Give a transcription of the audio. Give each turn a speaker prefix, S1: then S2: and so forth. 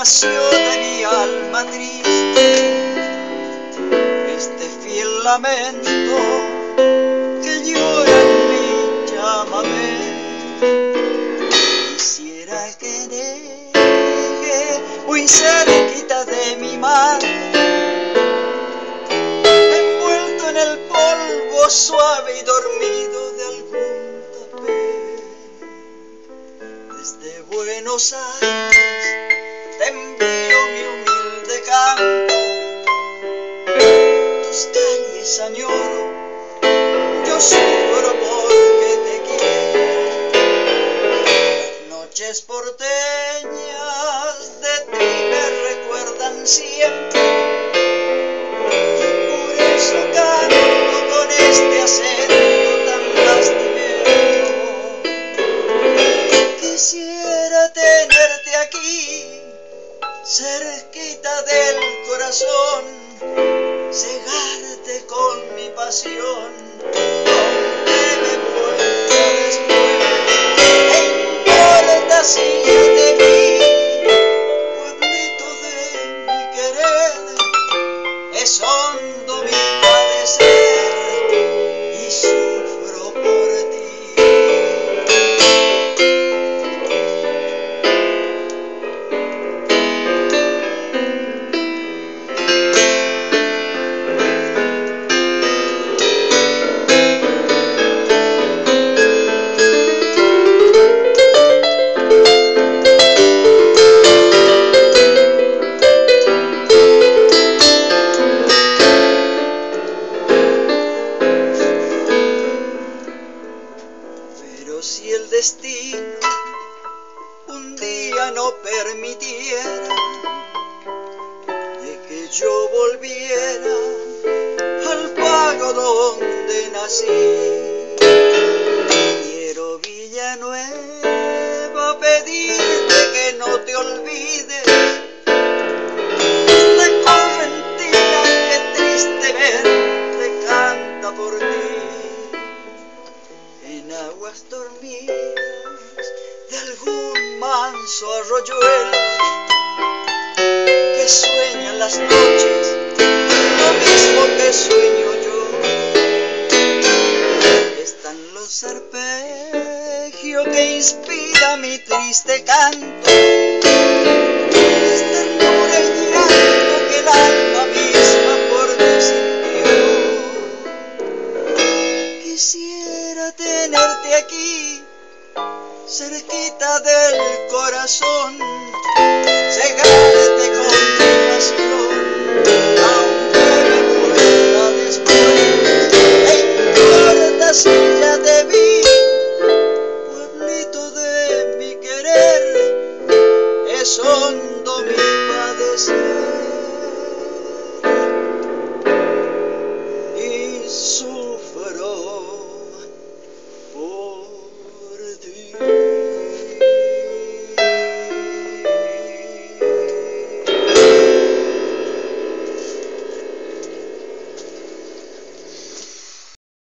S1: nació de mi alma triste este fiel lamento que llora en mi llámame. Quisiera que deje muy cerquita de mi mar, envuelto en el polvo suave y dormido de algún tapete. Desde Buenos Aires te envío mi humilde canto, tus calles añoro, yo sufro porque te quiero. Las noches porteñas de ti me recuerdan siempre, por eso canto con este acento tan lastimero. Quisiera tenerte aquí, cerquita del corazón, cegarte con mi pasión, donde me vuelva después. ¿Qué importa si ya te vi, pueblito de mi querer? Es hondo mi padecer y sufro por ti. Si el destino un día no permitiera de que yo volviera al pago donde nací, quiero Villanueva pedirte que no te olvides esta correntina que tristemente canta por ti. En aguas dormidas de algún manso arroyuelo que sueñan las noches lo mismo que sueño yo, están los arpegios que inspira mi triste canto, es ternura y llanto que el alma misma por ti sintió. Quisiera tenerte aquí, cerquita del corazón, cegarte con mi pasión, aunque me muera después. ¿Qué importa si ya te vi, pueblito de mi querer? Es hondo mi padecer.